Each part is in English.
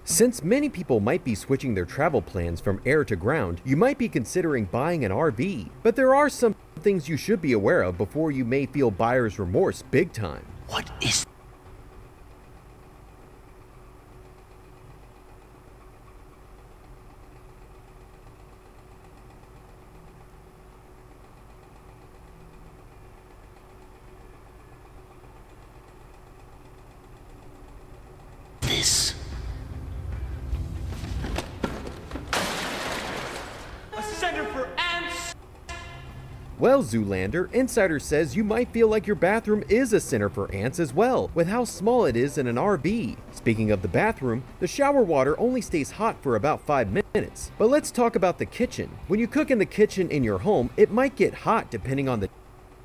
Since many people might be switching their travel plans from air to ground, you might be considering buying an RV. But there are some things you should be aware of before you may feel buyer's remorse big time. What is this? A center for ants! Well, Zoolander, Insider says you might feel like your bathroom is a center for ants as well, with how small it is in an RV. Speaking of the bathroom, the shower water only stays hot for about 5 minutes. But let's talk about the kitchen. When you cook in the kitchen in your home, it might get hot depending on the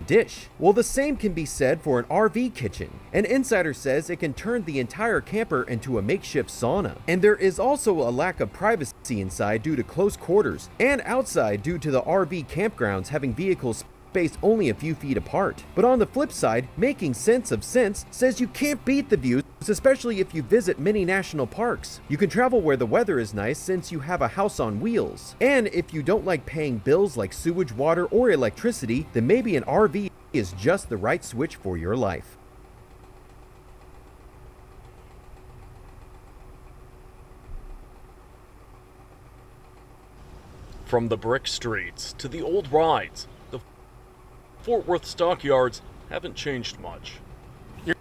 dish. Well, the same can be said for an RV kitchen. An Insider says it can turn the entire camper into a makeshift sauna. And there is also a lack of privacy inside due to close quarters, and outside due to the RV campgrounds having vehicles spaced only a few feet apart. But on the flip side, Making Sense of Sense says you can't beat the views, especially if you visit many national parks. You can travel where the weather is nice since you have a house on wheels. And if you don't like paying bills like sewage, water, or electricity, then maybe an RV is just the right switch for your life. From the brick streets to the old rides, the Fort Worth stockyards haven't changed much. You're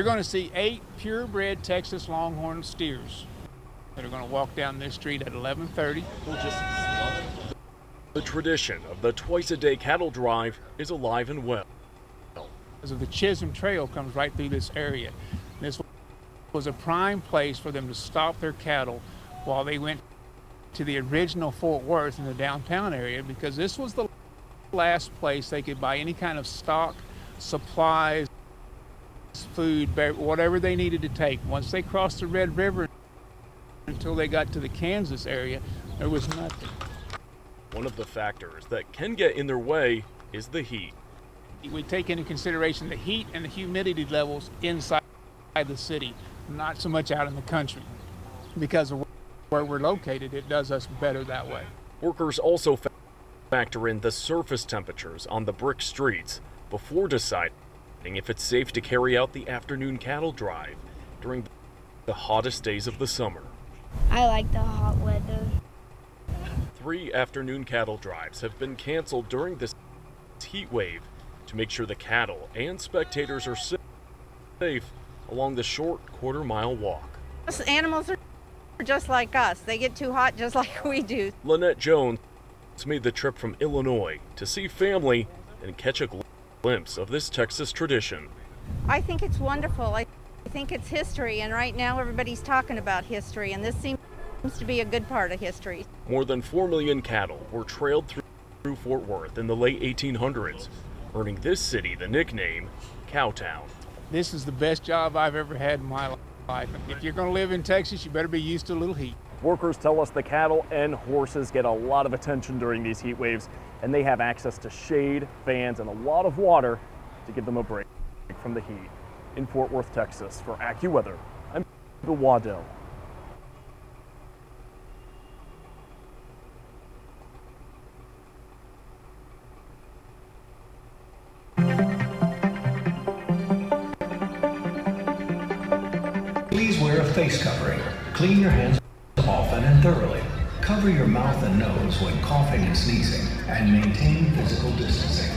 going to see 8 purebred Texas Longhorn steers that are going to walk down this street at 11:30. The tradition of the twice-a-day cattle drive is alive and well. So the Chisholm Trail comes right through this area. This was a prime place for them to stop their cattle while they went to the original Fort Worth in the downtown area, because this was the last place they could buy any kind of stock, supplies, food, whatever they needed to take. Once they crossed the Red River until they got to the Kansas area, there was nothing. One of the factors that can get in their way is the heat. We take into consideration the heat and the humidity levels inside the city, not so much out in the country. Because of where we're located, it does us better that way. Workers also factor in the surface temperatures on the brick streets before deciding if it's safe to carry out the afternoon cattle drive during the hottest days of the summer. I like the hot weather. 3 afternoon cattle drives have been canceled during this heat wave to make sure the cattle and spectators are safe along the short quarter-mile walk. Animals are just like us. They get too hot just like we do. Lynette Jones made the trip from Illinois to see family and catch a glimpse of this Texas tradition. I think it's wonderful. I think it's history, and right now everybody's talking about history, and this seems to be a good part of history. More than 4 million cattle were trailed through Fort Worth in the late 1800s, earning this city the nickname Cowtown. This is the best job I've ever had in my life. If you're going to live in Texas, you better be used to a little heat. Workers tell us the cattle and horses get a lot of attention during these heat waves, and they have access to shade, fans, and a lot of water to give them a break from the heat. In Fort Worth, Texas, for AccuWeather, I'm Bill Waddell. Please wear a face covering. Clean your hands often and thoroughly. Cover your mouth and nose when coughing and sneezing, and maintain physical distancing.